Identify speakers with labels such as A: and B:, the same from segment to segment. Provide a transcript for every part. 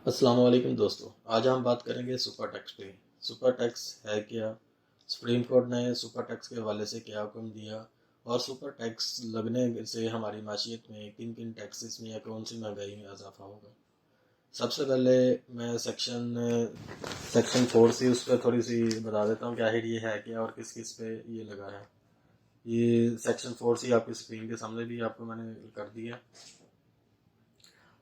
A: अस्सलाम वालेकुम दोस्तों। आज हम बात करेंगे सुपर टैक्स पे। सुपर टैक्स है क्या, सुप्रीम कोर्ट ने सुपर टैक्स के हवाले से क्या हुक्म दिया और सुपर टैक्स लगने से हमारी माशियत में किन किन टैक्सेस में या कौन सी महंगाई में इजाफा होगा। सबसे पहले मैं सेक्शन 4 सी उस पर थोड़ी सी बता देता हूँ कि आखिर ये है क्या और किस किस पे ये लगा है। ये सेक्शन 4 सी आपकी स्क्रीन के सामने भी आपको मैंने कर दिया।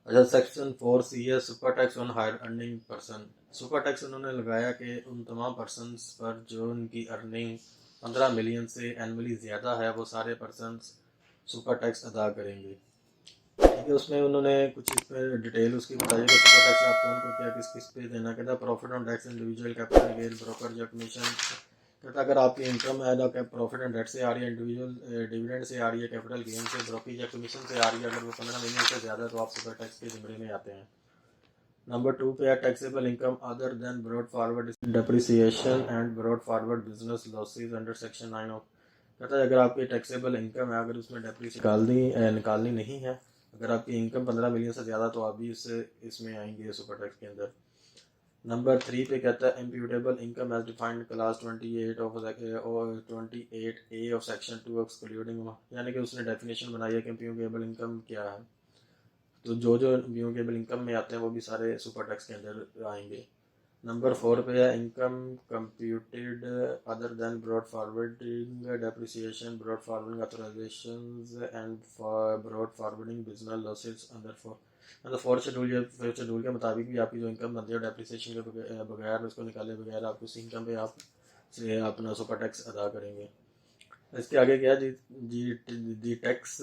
A: अच्छा, सेक्शन 4 सी है super tax on higher earning person. Super tax उन्होंने लगाया कि उन तमाम पर्सनस पर जो उनकी अर्निंग 15 मिलियन से एनुअली ज़्यादा है वो सारे पर्सनस सुपर टैक्स अदा करेंगे। ठीक है, उसमें उन्होंने कुछ इस पर डिटेल उसकी बताई कि सुपर टैक्स आप कौन को क्या किस किस पे देना। कहता profit on tax individual capital gain broker या कमीशन। कहता अगर आपकी इनकम है तो प्रॉफिट एंड डेट से आ रही है, इंडिविजुअल डिविडेंड से आ रही है, कैपिटल गेन से, ब्रोकिंग या कमीशन से आ रही है, अगर वो 15 मिलियन से ज़्यादा तो आप सुपर टैक्स के ज़िम्मे में आते हैं। नंबर 2 पे है taxable income other than brought forward depreciation and brought forward business losses under section 9 of. कहता है अगर आपकी टैक्सेबल इनकम है, अगर उसमें डेप्रिसिएशन निकालनी नहीं है, अगर आपकी इनकम 15 मिलियन से ज़्यादा तो आप भी इसमें आएंगे सुपर टैक्स के अंदर। नंबर 3 पे कहता है imputable income as defined class 28 of section 2 excluding, यानी कि उसने डेफिनेशन बनाई है कि इम्प्यूटेबल इनकम क्या है। तो जो जो इम्प्यूटेबल इनकम में आते हैं वो भी सारे सुपर टैक्स के अंदर आएंगे। नंबर 4 पे है income computed other than brought forwarding depreciation, brought forwarding authorisation and brought forwarding business losses under मतलब फोर्थ शेड्यूल के मुताबिक भी आपकी जो इनकम बनती है डेप्रिसिएशन के बगैर उसको निकाले बगैर आप उस इनकम पे आप से अपना सुपर टैक्स अदा करेंगे। इसके आगे क्या जी जी the tax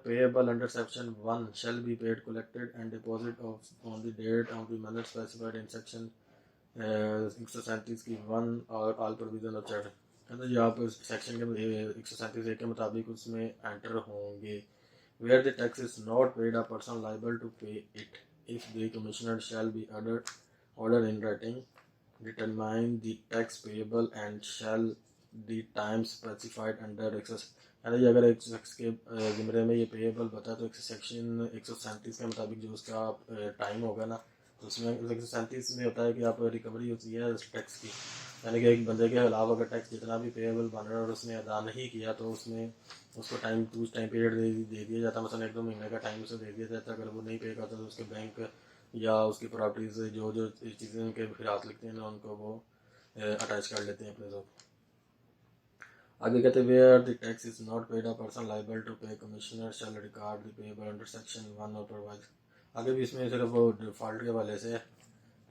A: payable under section 1 shall be paid collected and deposit of on the date of the month specified in section 137 की 1 और ऑल प्रोविजन ऑफ चैप्टर। कहते हैं जी आप सेक्शन के 137 के मुताबिक उसमें एंटर होंगे। Where the tax is not paid a person liable to pay it if the commissioner shall be order in writing determine the tax payable and shall the time specified under excess। यानी अगर एक शख्स के ज़िम्मे में ये payable बता तो section 137 के मुताबिक जो उसका टाइम होगा ना, तो उसमें 137 में होता है कि आप रिकवरी होती है टैक्स की। यानी कि एक बंदे के खिलाफ अगर टैक्स जितना भी पेएबल बन रहा है और उसने अदा नहीं किया तो उसमें उसको टाइम पीरियड दे दिया जाता है। मसलन 1-2 महीने का टाइम उसे दे दिया जाता है। अगर वो नहीं पे करता तो उसके बैंक या उसकी प्रॉपर्टीज जो जो चीज़ें उनके फिरात लिखते हैं ना उनको वो अटैच कर लेते हैं अपने साथ। आगे कहते हैं where the tax is not paid a person liable to pay commissioner shall record the payable under section 1 और प्रोवाइड। आगे भी इसमें सिर्फ वो डिफॉल्ट के हवाले से है,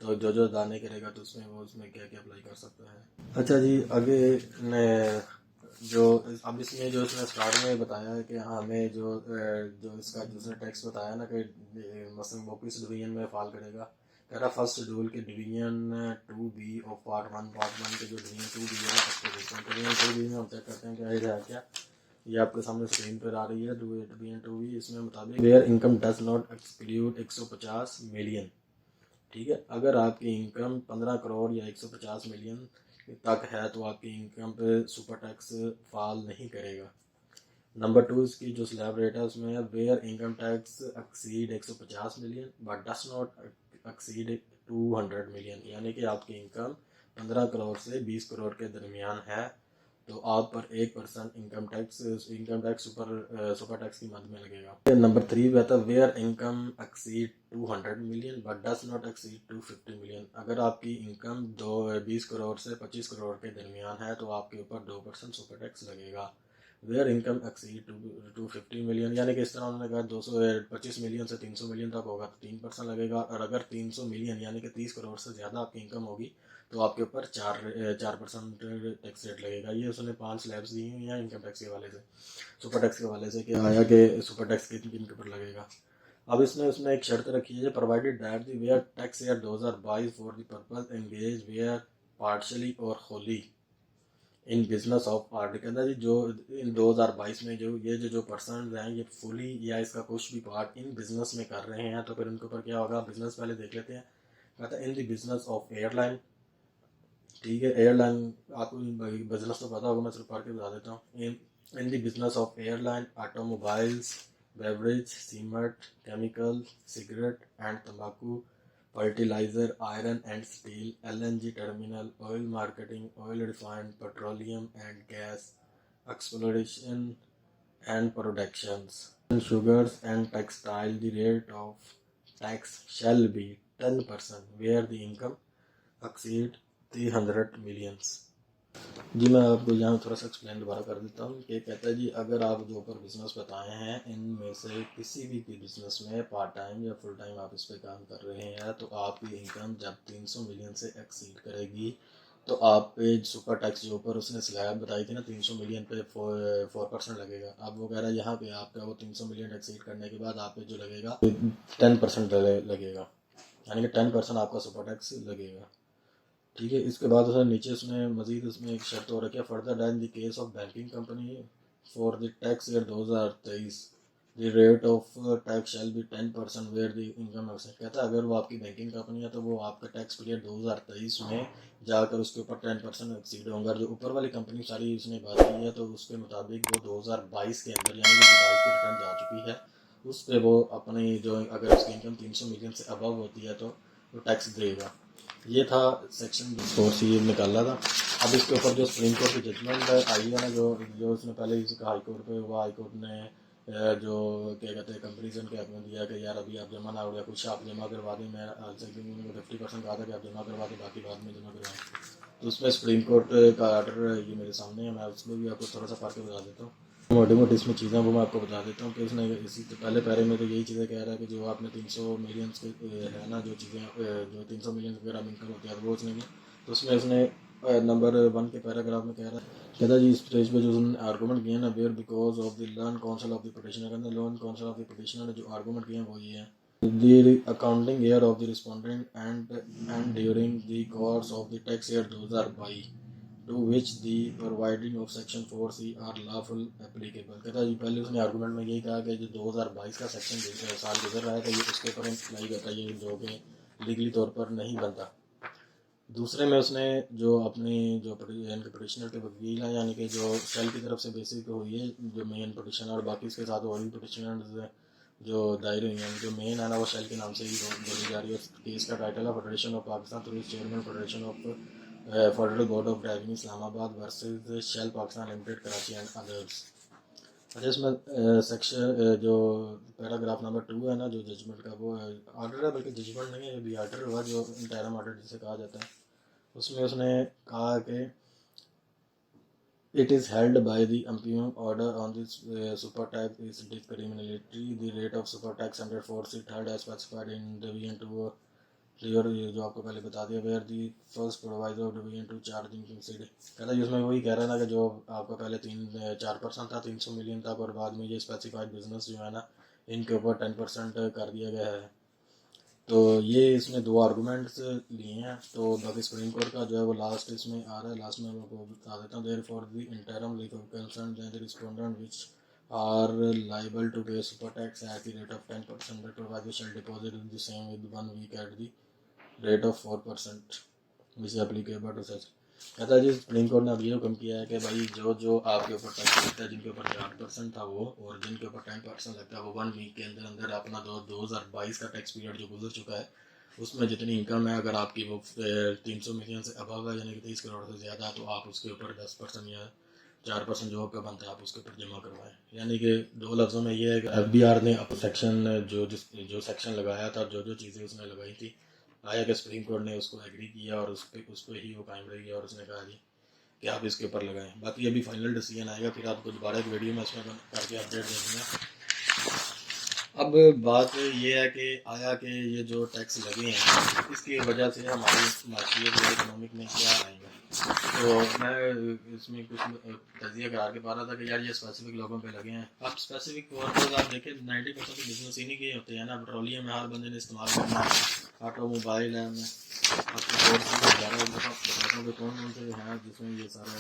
A: तो जो जो अदा नहीं करेगा तो उसमें वो उसमें क्या क्या अप्लाई कर सकता है। अच्छा जी, आगे ने जो अब इसमें जो इसने स्टार्ट में बताया है कि हमें जो इसका दूसरा टैक्स बताया ना कि मसलन वो किस डिवीजन में फॉल करेगा। कह रहा फर्स्ट शेड्यूल के डिवीजन 2B ऑफ पार्ट 1 के जो डिवीजन 2B है ना उसको देखते हैं। डिवीजन 2B में हम चेक करते हैं क्या है क्या। ये आपके सामने स्क्रीन पर आ रही है डिवीजन 2B। इसमें मुताबिक where income does not exclude 150 million. ठीक है, अगर आपकी इनकम 15 करोड़ या 150 मिलियन तक है तो आपकी इनकम पे सुपर टैक्स फाल नहीं करेगा। नंबर 2 इसकी जो स्लैब रेट है उसमें है where income tax exceed 150 million but does not exceed 200 million, यानी कि आपकी इनकम 15 करोड़ से 20 करोड़ के दरमियान है तो आप पर 1% इनकम टैक्स सुपर टैक्स की मद में लगेगा। नंबर 3 पे आता है where income exceed 200 million but does not exceed 250 million. अगर आपकी इनकम 20 करोड़ से 25 करोड़ के दरमियान है तो आपके ऊपर 2% सुपर टैक्स लगेगा। वेयर इनकम एक्सीड 250 मिलियन, यानी कि इस तरह उन्होंने कहा 225 मिलियन से 300 मिलियन तक होगा तो 3% लगेगा, और अगर 300 मिलियन यानी कि 30 करोड़ से ज़्यादा आपकी इनकम होगी तो आपके ऊपर 4% टैक्स रेट लगेगा। ये उसने 5 स्लैब्स दी हुई हैं इनकम टैक्स के हवाले से, सुपर टैक्स के हवाले से कि आया कि सुपर टैक्स किन किन के ऊपर लगेगा। अब इसमें उसने एक शर्त रखी है provided that the where tax year 2022 for the purpose engage where partially or wholly in business of art. कहता है जी जो इन 2022 में जो पर्सन हैं ये फुली या इसका कुछ भी पार्ट इन बिजनेस में कर रहे हैं तो फिर उनके ऊपर क्या होगा। बिजनेस पहले देख लेते हैं। कहता है इन द बिजनेस ऑफ एयरलाइन। ठीक है, एयरलाइन आपको बिजनेस तो पता होगा, मैं सिर्फ पढ़ के बता देता हूँ। In the business of airline automobiles beverage cement chemical cigarette and तंबाकू fertiliser, iron and steel, LNG terminal, oil marketing, oil refined, petroleum and gas, exploration and productions, and sugars and textile. The rate of tax shall be 10% where the income exceed 300 millions. जी मैं आपको यहाँ थोड़ा सा explain दोबारा कर देता हूँ कि कहता है जी अगर आप जो ऊपर बिजनेस बताए हैं इनमें से किसी भी बिजनेस में पार्ट टाइम या फुल टाइम आप इस पर काम कर रहे हैं तो आपकी इनकम जब 300 मिलियन से एक्सीड करेगी तो आप पे सुपर टैक्स जो ऊपर उसने स्लैब बताई थी ना 300 मिलियन पे 4% लगेगा। अब वो कह रहा है यहाँ पे आपका वो 300 मिलियन एक्सीड करने के बाद आप पे जो लगेगा 10% लगेगा, यानी कि 10% आपका सुपर टैक्स लगेगा। ठीक है, इसके बाद उसने नीचे उसने मजीद उसमें एक शर्त हो रखी है, further than the case of banking company for the tax year 2023 the rate of tax shall be 10% where the income excess. कहता है अगर वो आपकी बैंकिंग कंपनी है तो वो आपका टैक्स पीरियड 2023 में जाकर उसके ऊपर 10% एक्सीड होगा। जो ऊपर वाली कंपनी सारी उसने बात की है तो उसके मुताबिक वो 2022 के अंदर यानी कि 2022 की रिटर्न जा चुकी है उस पर वो अपनी जो अगर उसकी इनकम 300 मिलियन से अबव होती है तो वो टैक्स देगा। ये था सेक्शन 4C निकाला था। अब इसके ऊपर जो सुप्रीम कोर्ट की जजमेंट आई है ना जो उसने पहले इसका हाई कोर्ट पे हुआ, हाई कोर्ट ने जो क्या कहते हैं कंपेरिजन के हक में दिया कि यार अभी आप जमा ना हो गया कुछ आप जमा करवा दें। मैं उन्होंने 50% कहा था कि आप जमा करवा दें बाकी बाद में जमा करवाएं। तो उसमें सुप्रीम कोर्ट का आर्डर ये मेरे सामने है, मैं उसमें भी आपको थोड़ा सा पढ़ के बता देता हूँ। मोटी मोटी इसमें चीज़ें वो मैं आपको बता देता हूँ कि उसने इसी पहले पैरे में तो यही चीज़ें कह रहा है कि जो आपने 300 मिलियन के है ना जो चीज़ें जो 300 मिलियन वगैरह इनकम होती है वो उसने की। तो उसमें उसने नंबर 1 के पैराग्राफ में कह रहा है, कहता है जी इस पेज पे जो उसने आर्गूमेंट किया ना where because of the learned counsel of the petitioner, कहते हैं learned counsel of the petitioner ने जो आर्गूमेंट किए हैं वो ये है the accounting year of the respondent and during the course of the tax year 2022 to which the providing of section 4C are lawful applicable। कहता है पहले उसने आर्गूमेंट में यही कहा कि जो 2022 का सेक्शन साल गुजर रहा है तो ये उसके ऊपर अप्लाई करता है, ये जो कि लीगली तौर पर नहीं बनता। दूसरे में उसने जो अपनी जो पिटिशनर के वकील हैं यानी कि जो शेल की तरफ से बेसिक हुई है जो मेन पिटिशनर और बाकी इसके साथ और भी पिटिशनर जो दायर हुई हैं, जो मेन है ना वो शेल के नाम से ही बोली जा रही है। केस का टाइटल है federation of Pakistan through chairman federation of federal board of revenue Islamabad versus Shell Pakistan limited Karachi and others. अच्छा इसमें सेक्शन जो पैराग्राफ नंबर 2 है ना जो जजमेंट का वो आर्डर है, बल्कि जजमेंट नहीं है अभी आर्डर हुआ जो इंटरम आर्डर जिसे कहा जाता है। उसमें उसने कहा कि it is held by the imperial order on this super tax is discriminatory the rate of super tax under 4C held as specified in division 2 जो आपको पहले बता दिया where the first proviso division 2 charging consider. कहता है इसमें वही कह रहा है ना कि जो आपका पहले 4% था 300 मिलियन तक और बाद में ये स्पेसिफाइड बिजनेस जो है ना इनके ऊपर 10% कर दिया गया है। तो ये इसमें 2 आर्गूमेंट्स लिए हैं। तो बाकी सुप्रीम कोर्ट का जो है वो लास्ट इसमें आ रहा है, लास्ट में मैं आपको बता देता हूँ therefore the interim legal concern the respondent which are liable to pay super tax at the rate of 10% that provider shall deposit in the same with 1 week at the rate of 4% which is applicable to such. कहता है जी supreme court ने अब ये हुक्म किया है कि भाई जो आपके ऊपर टैक्स लगता है जिनके ऊपर 4% था वो और जिनके ऊपर 10% लगता है वो 1 वीक के अंदर अंदर अपना 2022 का टैक्स पीरियड जो गुजर चुका है उसमें जितनी इनकम है अगर आपकी वो 300 मिलियन से अबव है यानी कि 30 करोड़ से ज़्यादा तो आप उसके ऊपर 10% या 4% जो आपका बनता है आप उसके ऊपर जमा करवाएं। यानी कि 2 लफ्ज़ों में ये है कि FBR ने अब सेक्शन जो सेक्शन लगाया था जो चीज़ें उसने लगाई थी आया कि सुप्रीम कोर्ट ने उसको एग्री किया और उस पर ही वो कायम रही और उसने कहा जी कि आप इसके ऊपर लगाएं। बाकी अभी फाइनल डिसीजन आएगा फिर आपको दोबारा एक वीडियो में इसमें करके अपडेट दे दूँगा। अब बात ये है कि आया कि ये जो टैक्स लगे हैं इसकी वजह से हमारी माशियत और इकोनॉमिक में क्या आएगा। तो मैं इसमें कुछ तजिया करा के पा रहा था कि यार ये स्पेसिफिक लोगों पे लगे हैं। अब स्पेसिफिक तौर पर आप देखें 90% बिजनेस इन्हीं के होते हैं ना। पेट्रोलियम में हर बंदे ने इस्तेमाल करना है, ऑटोमोबाइल है, मैं आपको और बताता हूँ कि कौन कौन से हैं जिसमें ये सारा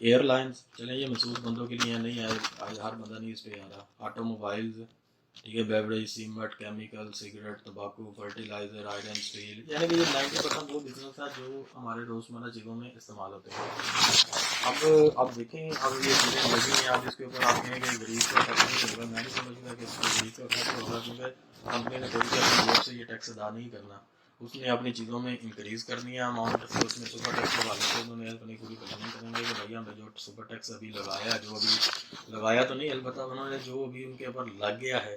A: एयरलाइंस चलें ये महसूस बंदों के लिए नहीं है, हर बंदा नहीं इस पर आ रहा। ऑटोमोबाइल्स ठीक है, बेवरेज, सीमेंट, केमिकल, सिगरेट, तंबाकू, फर्टिलाइजर, आयरन, स्टील, यानी कि ये 90% वो बिजनेस है जो हमारे रोज़मर्रा चीज़ों में इस्तेमाल होते हैं। अब आप देखें, अब ये चीज़ें लगी हैं, अब इसके ऊपर आप कहेंगे गरीब का टैक्स नहीं होगा। मैं नहीं समझता कि इसको गरीब का टैक्स होगा, क्योंकि कंपनी ने कोई भी अपनी जेब से ये टैक्स अदा नहीं करना। उसने अपनी चीज़ों में इंक्रीज़ करनी है अमाउंट, फिर उसमें सुपर टैक्स लगाने से उन्होंने अपनी पूरी प्लानिंग करेंगे कि भैया हमने जो सुपर टैक्स अभी लगाया, जो अभी लगाया तो नहीं, अलबत्ता उन्होंने जो अभी उनके ऊपर लग गया है,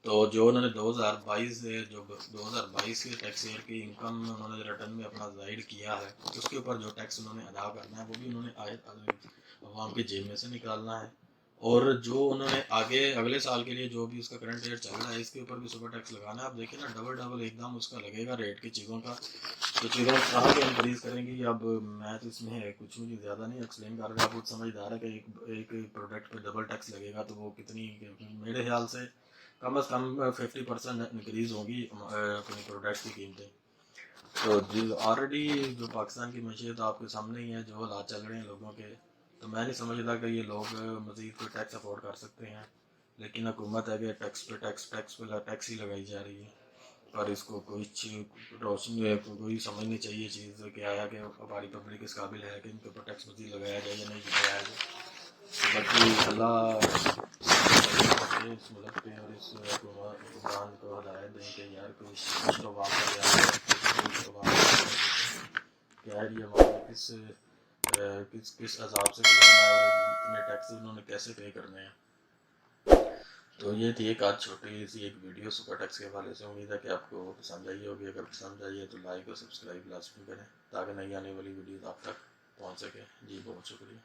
A: तो जो उन्होंने 2022 से जो 2022 के टैक्स ईयर की इनकम उन्होंने रिटर्न में अपना जाहिर किया है, उसके ऊपर जो टैक्स उन्होंने अदा करना है वो भी उन्होंने आवाम के जेब में से निकालना है। और जो उन्होंने आगे अगले साल के लिए जो भी उसका करंट रेट चल रहा है, इसके ऊपर भी सुपर टैक्स लगाना है। आप देखिए ना, डबल डबल एकदम उसका लगेगा रेट की चीज़ों का। तो चीज़ों कहाँ पे इंक्रीज़ करेंगी। अब मैं तो इसमें कुछ मुझे ज़्यादा नहीं एक्सप्लेन कर रहा, बहुत समझदार है कि एक प्रोडक्ट पे डबल टैक्स लगेगा तो वो कितनी, मेरे ख्याल से कम अज़ कम 50% इंक्रीज़ होगी अपनी प्रोडक्ट की कीमतें। तो जो ऑलरेडी जो पाकिस्तान की मशीयत आपके सामने ही है, जो हालात चल रहे हैं लोगों के, तो मैं नहीं समझता कि ये लोग मज़ीद कोई टैक्स अफोर्ड कर सकते हैं। लेकिन हुकूमत है कि टैक्स पे टैक्स ही लगाई जा रही है। पर इसको कोई रोशनी कोई समझनी चाहिए चीज़ कि आया कि हमारी पब्लिक इस काबिल है कि इनके ऊपर टैक्स मज़ीद लगाया जाए या नहीं लगाया जाए। बाकी अल्लाह इस मुल्क पे और इस हुक्मरान को हदायत दें कि यार कुछ तो वाक़ यार कुछ तो वाक़ क्या है, ये हमारे किस किस अजाब से गुजरना है और इतने टैक्स उन्होंने कैसे पे करने हैं। तो ये थी एक आज छोटी सी एक वीडियो सुपर टैक्स के हवाले से। उम्मीद है कि आपको पसंद आई होगी। अगर पसंद आई है तो लाइक और सब्सक्राइब लाजमी करें ताकि नई आने वाली वीडियो आप तक पहुँच सके। जी बहुत शुक्रिया।